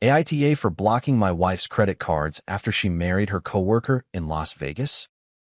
AITA for blocking my wife's credit cards after she married her coworker in Las Vegas?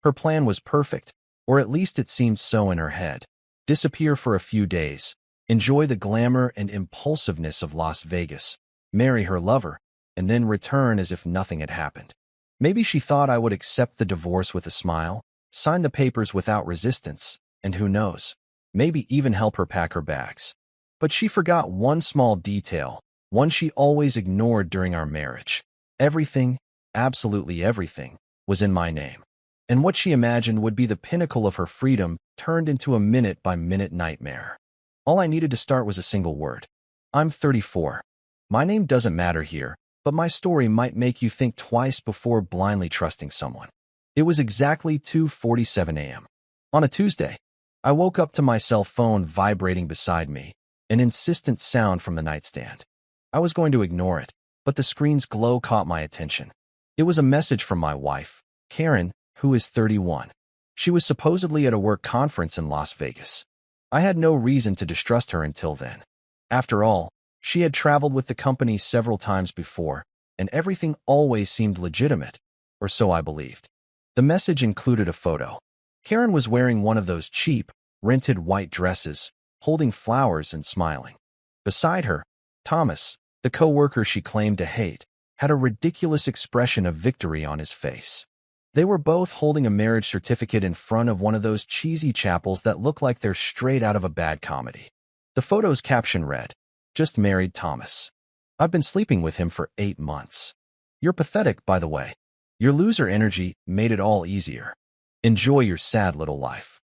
Her plan was perfect, or at least it seemed so in her head. Disappear for a few days, enjoy the glamour and impulsiveness of Las Vegas, marry her lover, and then return as if nothing had happened. Maybe she thought I would accept the divorce with a smile, sign the papers without resistance, and who knows, maybe even help her pack her bags. But she forgot one small detail, one she always ignored during our marriage. Everything, absolutely everything, was in my name. And what she imagined would be the pinnacle of her freedom turned into a minute-by-minute nightmare. All I needed to start was a single word. I'm 34. My name doesn't matter here, but my story might make you think twice before blindly trusting someone. It was exactly 2:47 a.m. On a Tuesday. I woke up to my cell phone vibrating beside me, an insistent sound from the nightstand. I was going to ignore it, but the screen's glow caught my attention. It was a message from my wife, Karen, who is 31. She was supposedly at a work conference in Las Vegas. I had no reason to distrust her until then. After all, she had traveled with the company several times before, and everything always seemed legitimate, or so I believed. The message included a photo. Karen was wearing one of those cheap, rented white dresses, holding flowers and smiling. Beside her, Thomas, the coworker she claimed to hate, had a ridiculous expression of victory on his face. They were both holding a marriage certificate in front of one of those cheesy chapels that look like they're straight out of a bad comedy. The photo's caption read, "Just married Thomas. I've been sleeping with him for 8 months. You're pathetic, by the way. Your loser energy made it all easier. Enjoy your sad little life."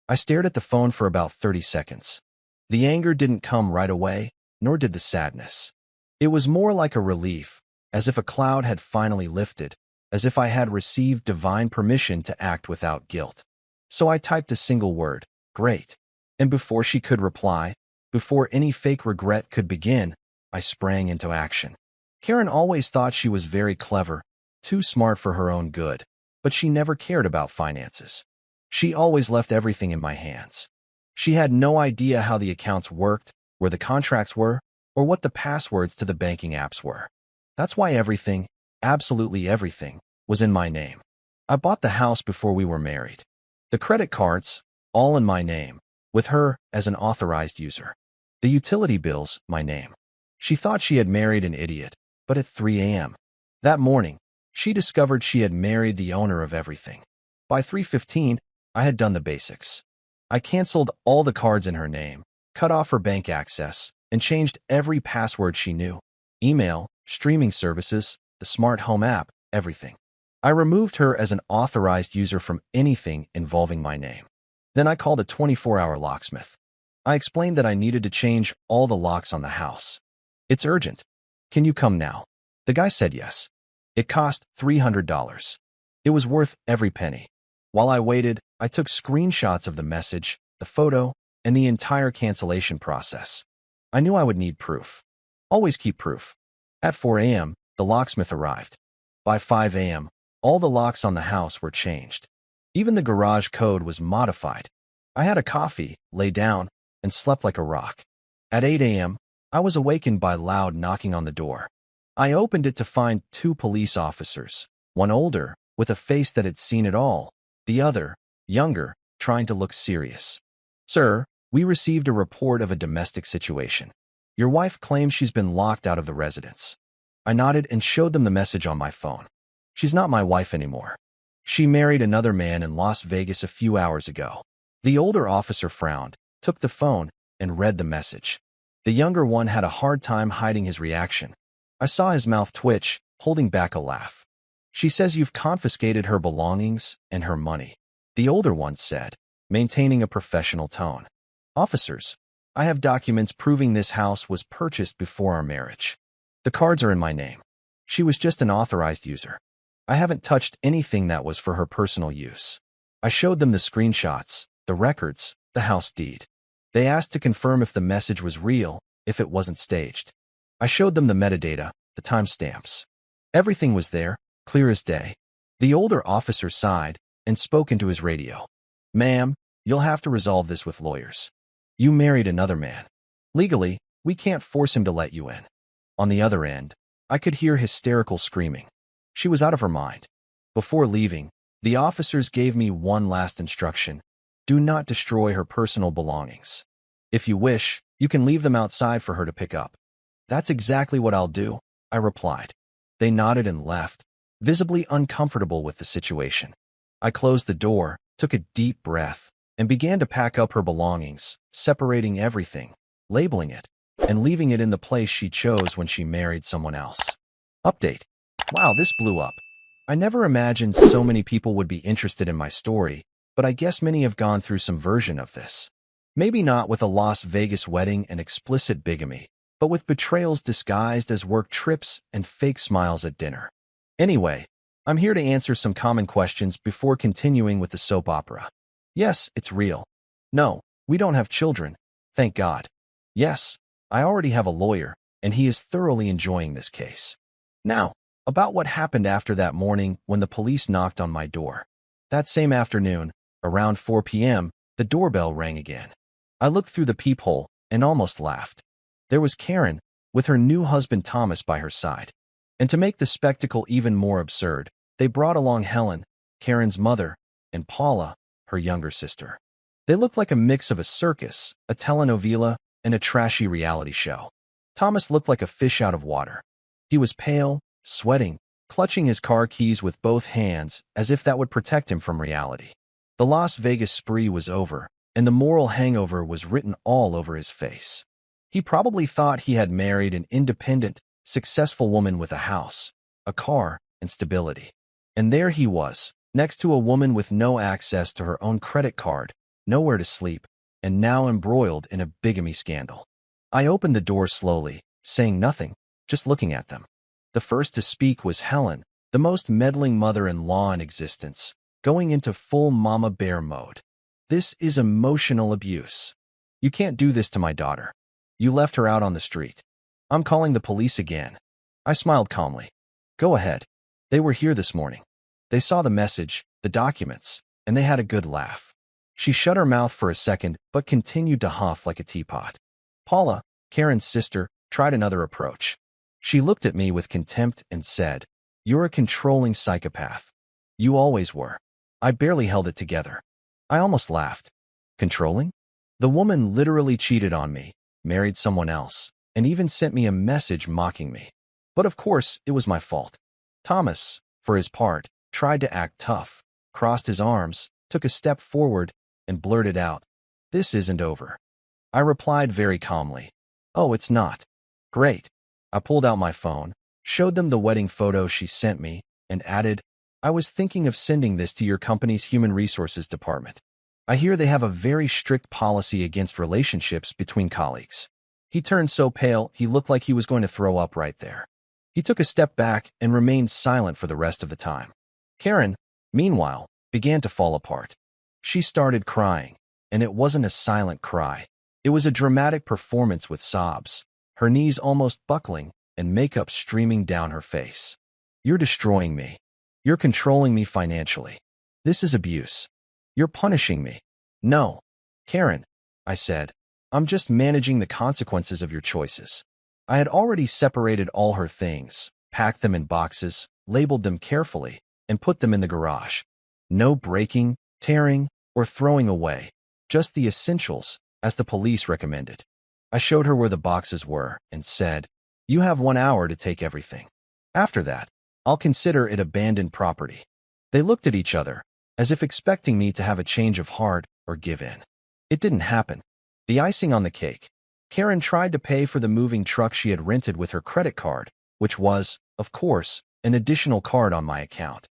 I stared at the phone for about 30 seconds. The anger didn't come right away, nor did the sadness. It was more like a relief, as if a cloud had finally lifted, as if I had received divine permission to act without guilt. So I typed a single word, "Great." And before she could reply, before any fake regret could begin, I sprang into action. Karen always thought she was very clever, too smart for her own good, but she never cared about finances. She always left everything in my hands. She had no idea how the accounts worked, where the contracts were, or what the passwords to the banking apps were. That's why everything, absolutely everything, was in my name. I bought the house before we were married. The credit cards, all in my name, with her as an authorized user. The utility bills, my name. She thought she had married an idiot, but at 3 a.m. that morning, she discovered she had married the owner of everything. By 3:15, I had done the basics. I canceled all the cards in her name, cut off her bank access, and changed every password she knew. Email, streaming services, the smart home app, everything. I removed her as an authorized user from anything involving my name. Then I called a 24-hour locksmith. I explained that I needed to change all the locks on the house. "It's urgent. Can you come now?" The guy said yes. It cost $300. It was worth every penny. While I waited, I took screenshots of the message, the photo, and the entire cancellation process. I knew I would need proof. Always keep proof. At 4 a.m., the locksmith arrived. By 5 a.m., all the locks on the house were changed. Even the garage code was modified. I had a coffee, lay down, and slept like a rock. At 8 a.m., I was awakened by loud knocking on the door. I opened it to find 2 police officers, one older, with a face that had seen it all, the other, younger, trying to look serious. "Sir, we received a report of a domestic situation. Your wife claims she's been locked out of the residence." I nodded and showed them the message on my phone. "She's not my wife anymore. She married another man in Las Vegas a few hours ago." The older officer frowned, took the phone, and read the message. The younger one had a hard time hiding his reaction. I saw his mouth twitch, holding back a laugh. "She says you've confiscated her belongings and her money," the older one said, maintaining a professional tone. "Officers, I have documents proving this house was purchased before our marriage. The cards are in my name. She was just an authorized user. I haven't touched anything that was for her personal use." I showed them the screenshots, the records, the house deed. They asked to confirm if the message was real, if it wasn't staged. I showed them the metadata, the timestamps. Everything was there, clear as day. The older officer sighed and spoke into his radio. "Ma'am, you'll have to resolve this with lawyers. You married another man. Legally, we can't force him to let you in." On the other end, I could hear hysterical screaming. She was out of her mind. Before leaving, the officers gave me one last instruction. Do not destroy her personal belongings. If you wish, you can leave them outside for her to pick up. That's exactly what I'll do, I replied. They nodded and left, visibly uncomfortable with the situation. I closed the door, took a deep breath, and began to pack up her belongings, separating everything, labeling it, and leaving it in the place she chose when she married someone else. Update. Wow, this blew up. I never imagined so many people would be interested in my story, but I guess many have gone through some version of this. Maybe not with a Las Vegas wedding and explicit bigamy, but with betrayals disguised as work trips and fake smiles at dinner. Anyway, I'm here to answer some common questions before continuing with the soap opera. Yes, it's real. No, we don't have children, thank God. Yes, I already have a lawyer, and he is thoroughly enjoying this case. Now, about what happened after that morning when the police knocked on my door. That same afternoon, around 4 p.m., the doorbell rang again. I looked through the peephole and almost laughed. There was Karen, with her new husband Thomas by her side. And to make the spectacle even more absurd, they brought along Helen, Karen's mother, and Paula, her younger sister. They looked like a mix of a circus, a telenovela, and a trashy reality show. Thomas looked like a fish out of water. He was pale, sweating, clutching his car keys with both hands as if that would protect him from reality. The Las Vegas spree was over, and the moral hangover was written all over his face. He probably thought he had married an independent, successful woman with a house, a car, and stability. And there he was, next to a woman with no access to her own credit card, nowhere to sleep, and now embroiled in a bigamy scandal. I opened the door slowly, saying nothing, just looking at them. The first to speak was Helen, the most meddling mother-in-law in existence, going into full mama bear mode. This is emotional abuse. You can't do this to my daughter. You left her out on the street. I'm calling the police again. I smiled calmly. Go ahead. They were here this morning. They saw the message, the documents, and they had a good laugh. She shut her mouth for a second, but continued to huff like a teapot. Paula, Karen's sister, tried another approach. She looked at me with contempt and said, "You're a controlling psychopath. You always were." I barely held it together. I almost laughed. Controlling? The woman literally cheated on me, married someone else, and even sent me a message mocking me. But of course, it was my fault. Thomas, for his part, tried to act tough, crossed his arms, took a step forward, and blurted out, "This isn't over." I replied very calmly, "Oh, it's not." Great. I pulled out my phone, showed them the wedding photo she sent me, and added, "I was thinking of sending this to your company's human resources department. I hear they have a very strict policy against relationships between colleagues." He turned so pale he looked like he was going to throw up right there. He took a step back and remained silent for the rest of the time. Karen, meanwhile, began to fall apart. She started crying, and it wasn't a silent cry. It was a dramatic performance with sobs, her knees almost buckling and makeup streaming down her face. "You're destroying me. You're controlling me financially. This is abuse. You're punishing me." "No, Karen," I said. "I'm just managing the consequences of your choices." I had already separated all her things, packed them in boxes, labeled them carefully, and put them in the garage. No breaking, tearing, or throwing away, just the essentials, as the police recommended. I showed her where the boxes were and said, "You have 1 hour to take everything. After that, I'll consider it abandoned property." They looked at each other, as if expecting me to have a change of heart or give in. It didn't happen. The icing on the cake. Karen tried to pay for the moving truck she had rented with her credit card, which was, of course, an additional card on my account.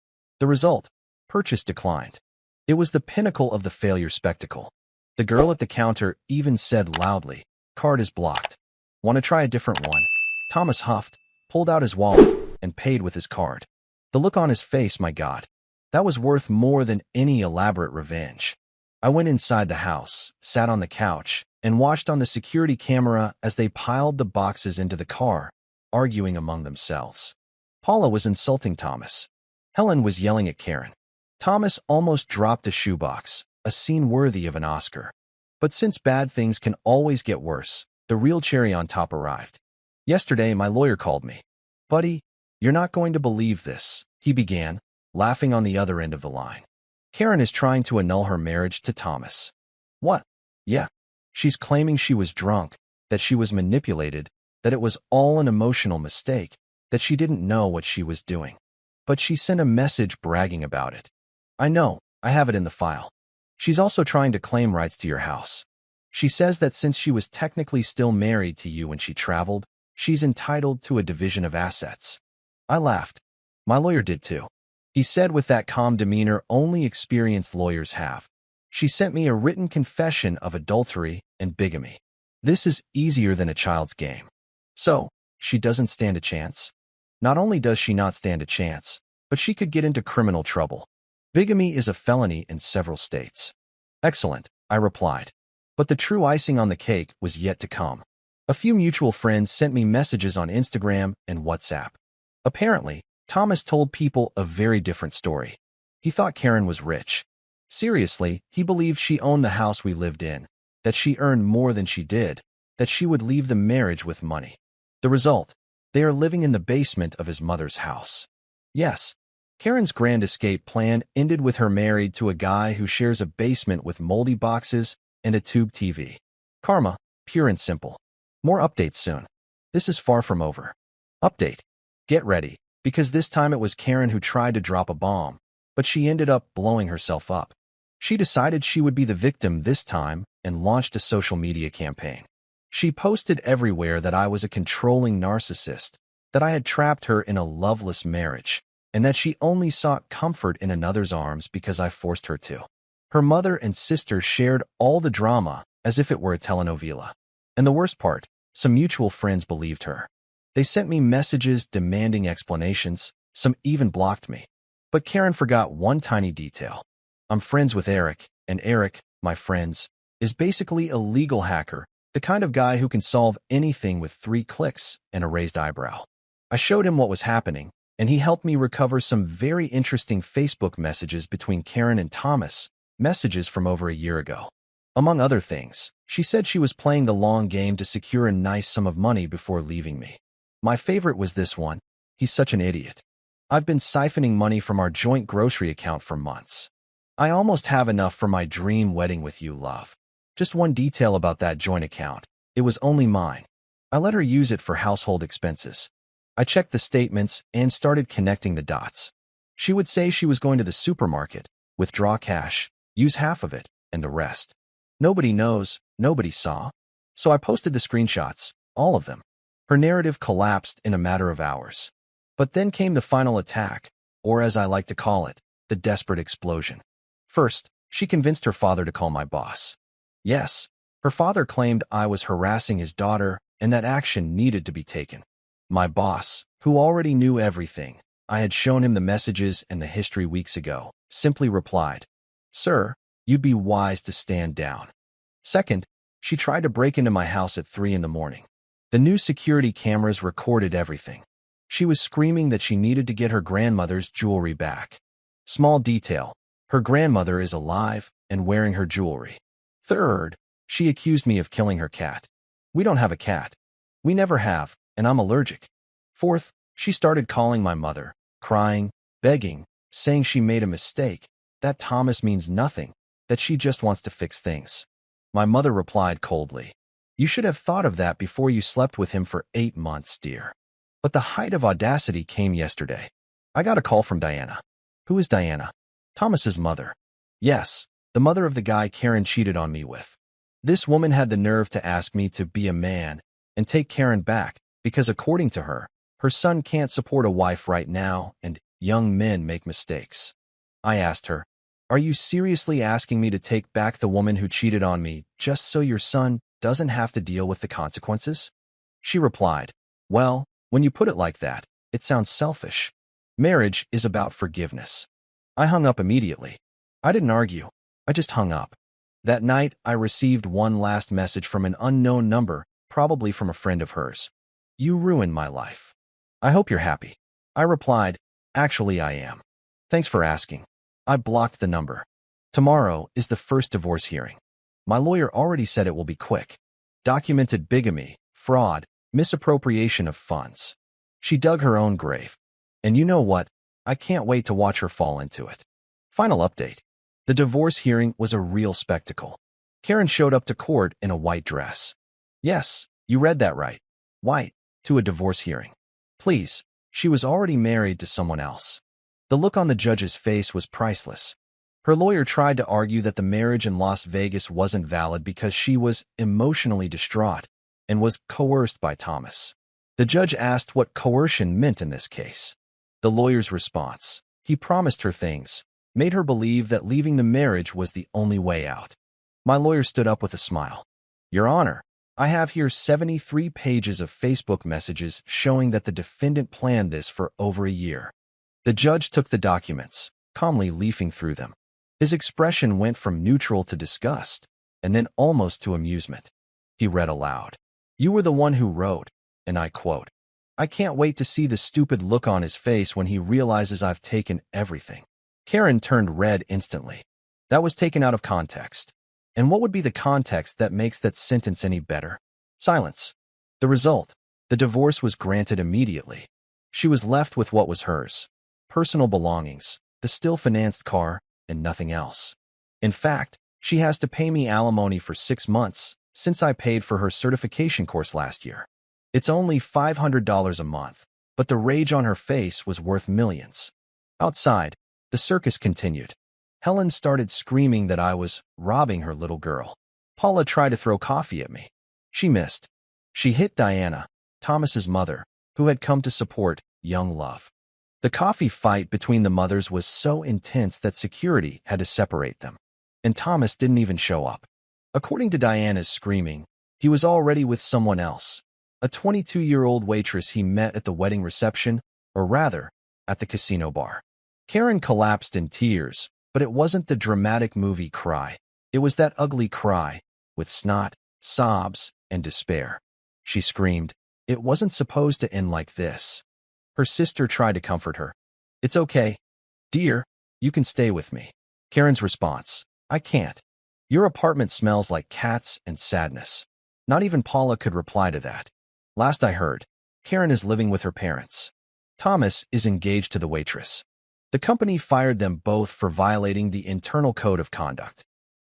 The result? Purchase declined. It was the pinnacle of the failure spectacle. The girl at the counter even said loudly, "Card is blocked. Want to try a different one?" Thomas huffed, pulled out his wallet, and paid with his card. The look on his face, my God. That was worth more than any elaborate revenge. I went inside the house, sat on the couch, and watched on the security camera as they piled the boxes into the car, arguing among themselves. Paula was insulting Thomas. Helen was yelling at Karen. Thomas almost dropped a shoebox, a scene worthy of an Oscar. But since bad things can always get worse, the real cherry on top arrived. Yesterday, my lawyer called me. Buddy, you're not going to believe this, he began, laughing on the other end of the line. Karen is trying to annul her marriage to Thomas. What? Yeah. She's claiming she was drunk, that she was manipulated, that it was all an emotional mistake, that she didn't know what she was doing. But she sent a message bragging about it. I know, I have it in the file. She's also trying to claim rights to your house. She says that since she was technically still married to you when she traveled, she's entitled to a division of assets. I laughed. My lawyer did too. He said with that calm demeanor only experienced lawyers have. She sent me a written confession of adultery and bigamy. This is easier than a child's game. So, she doesn't stand a chance? Not only does she not stand a chance, but she could get into criminal trouble. Bigamy is a felony in several states. Excellent, I replied. But the true icing on the cake was yet to come. A few mutual friends sent me messages on Instagram and WhatsApp. Apparently, Thomas told people a very different story. He thought Karen was rich. Seriously, he believed she owned the house we lived in, that she earned more than she did, that she would leave the marriage with money. The result? They are living in the basement of his mother's house. Yes, Karen's grand escape plan ended with her married to a guy who shares a basement with moldy boxes and a tube TV. Karma, pure and simple. More updates soon. This is far from over. Update. Get ready, because this time it was Karen who tried to drop a bomb, but she ended up blowing herself up. She decided she would be the victim this time and launched a social media campaign. She posted everywhere that I was a controlling narcissist, that I had trapped her in a loveless marriage, and that she only sought comfort in another's arms because I forced her to. Her mother and sister shared all the drama as if it were a telenovela. And the worst part, some mutual friends believed her. They sent me messages demanding explanations, some even blocked me. But Karen forgot one tiny detail. I'm friends with Eric, and Eric, my friends, is basically a legal hacker, the kind of guy who can solve anything with 3 clicks and a raised eyebrow. I showed him what was happening, and he helped me recover some very interesting Facebook messages between Karen and Thomas, messages from over a year ago. Among other things, she said she was playing the long game to secure a nice sum of money before leaving me. My favorite was this one. He's such an idiot. I've been siphoning money from our joint grocery account for months. I almost have enough for my dream wedding with you, love. Just one detail about that joint account. It was only mine. I let her use it for household expenses. I checked the statements and started connecting the dots. She would say she was going to the supermarket, withdraw cash, use half of it, and the rest. Nobody knows, nobody saw. So I posted the screenshots, all of them. Her narrative collapsed in a matter of hours. But then came the final attack, or as I like to call it, the desperate explosion. First, she convinced her father to call my boss. Yes, her father claimed I was harassing his daughter and that action needed to be taken. My boss, who already knew everything, I had shown him the messages and the history weeks ago, simply replied, "Sir, you'd be wise to stand down." Second, she tried to break into my house at 3 in the morning. The new security cameras recorded everything. She was screaming that she needed to get her grandmother's jewelry back. Small detail, her grandmother is alive and wearing her jewelry. Third, she accused me of killing her cat. We don't have a cat. We never have, and I'm allergic. Fourth, she started calling my mother, crying, begging, saying she made a mistake, that Thomas means nothing, that she just wants to fix things. My mother replied coldly, "You should have thought of that before you slept with him for 8 months, dear." But the height of audacity came yesterday. I got a call from Diana. Who is Diana? Thomas's mother. Yes, the mother of the guy Karen cheated on me with. This woman had the nerve to ask me to be a man and take Karen back because, according to her, her son can't support a wife right now and young men make mistakes. I asked her, "Are you seriously asking me to take back the woman who cheated on me just so your son doesn't have to deal with the consequences?" She replied, "Well, when you put it like that, it sounds selfish. Marriage is about forgiveness." I hung up immediately. I didn't argue. I just hung up. That night, I received one last message from an unknown number, probably from a friend of hers. "You ruined my life. I hope you're happy." I replied, "Actually, I am. Thanks for asking." I blocked the number. Tomorrow is the first divorce hearing. My lawyer already said it will be quick. Documented bigamy, fraud, misappropriation of funds. She dug her own grave. And you know what? I can't wait to watch her fall into it. Final update. The divorce hearing was a real spectacle. Karen showed up to court in a white dress. Yes, you read that right. White, to a divorce hearing. Please, she was already married to someone else. The look on the judge's face was priceless. Her lawyer tried to argue that the marriage in Las Vegas wasn't valid because she was emotionally distraught and was coerced by Thomas. The judge asked what coercion meant in this case. The lawyer's response: he promised her things, made her believe that leaving the marriage was the only way out. My lawyer stood up with a smile. Your Honor, I have here 73 pages of Facebook messages showing that the defendant planned this for over a year. The judge took the documents, calmly leafing through them. His expression went from neutral to disgust, and then almost to amusement. He read aloud. You were the one who wrote, and I quote, I can't wait to see the stupid look on his face when he realizes I've taken everything. Karen turned red instantly. That was taken out of context. And what would be the context that makes that sentence any better? Silence. The result: the divorce was granted immediately. She was left with what was hers: personal belongings, the still-financed car, and nothing else. In fact, she has to pay me alimony for 6 months, since I paid for her certification course last year. It's only $500 a month, but the rage on her face was worth millions. Outside, the circus continued. Helen started screaming that I was robbing her little girl. Paula tried to throw coffee at me. She missed. She hit Diana, Thomas's mother, who had come to support young love. The coffee fight between the mothers was so intense that security had to separate them. And Thomas didn't even show up. According to Diana's screaming, he was already with someone else, a 22-year-old waitress he met at the wedding reception, or rather, at the casino bar. Karen collapsed in tears, but it wasn't the dramatic movie cry. It was that ugly cry, with snot, sobs, and despair. She screamed, "It wasn't supposed to end like this." Her sister tried to comfort her. "It's okay. Dear, you can stay with me." Karen's response: "I can't. Your apartment smells like cats and sadness." Not even Paula could reply to that. Last I heard, Karen is living with her parents. Thomas is engaged to the waitress. The company fired them both for violating the internal code of conduct.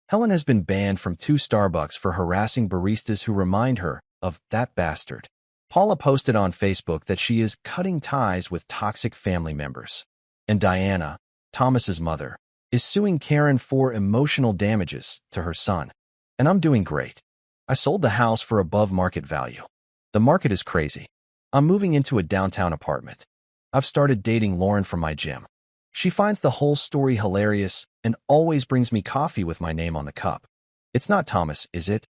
Helen has been banned from 2 Starbucks for harassing baristas who remind her of that bastard. Paula posted on Facebook that she is cutting ties with toxic family members. And Diana, Thomas's mother, is suing Karen for emotional damages to her son. And I'm doing great. I sold the house for above market value. The market is crazy. I'm moving into a downtown apartment. I've started dating Lauren from my gym. She finds the whole story hilarious and always brings me coffee with my name on the cup. It's not Thomas, is it?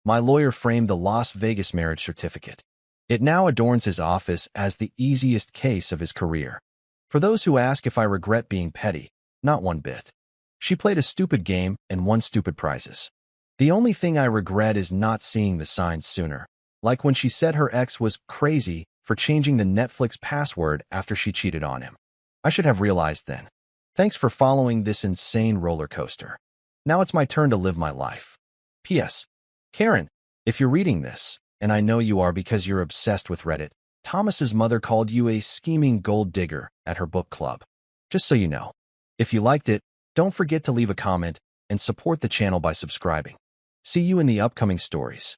My lawyer framed the Las Vegas marriage certificate. It now adorns his office as the easiest case of his career. For those who ask if I regret being petty, not one bit. She played a stupid game and won stupid prizes. The only thing I regret is not seeing the signs sooner, like when she said her ex was crazy for changing the Netflix password after she cheated on him. I should have realized then. Thanks for following this insane roller coaster. Now it's my turn to live my life. P.S. Karen, if you're reading this, and I know you are because you're obsessed with Reddit, Thomas's mother called you a scheming gold digger at her book club. Just so you know. If you liked it, don't forget to leave a comment and support the channel by subscribing. See you in the upcoming stories.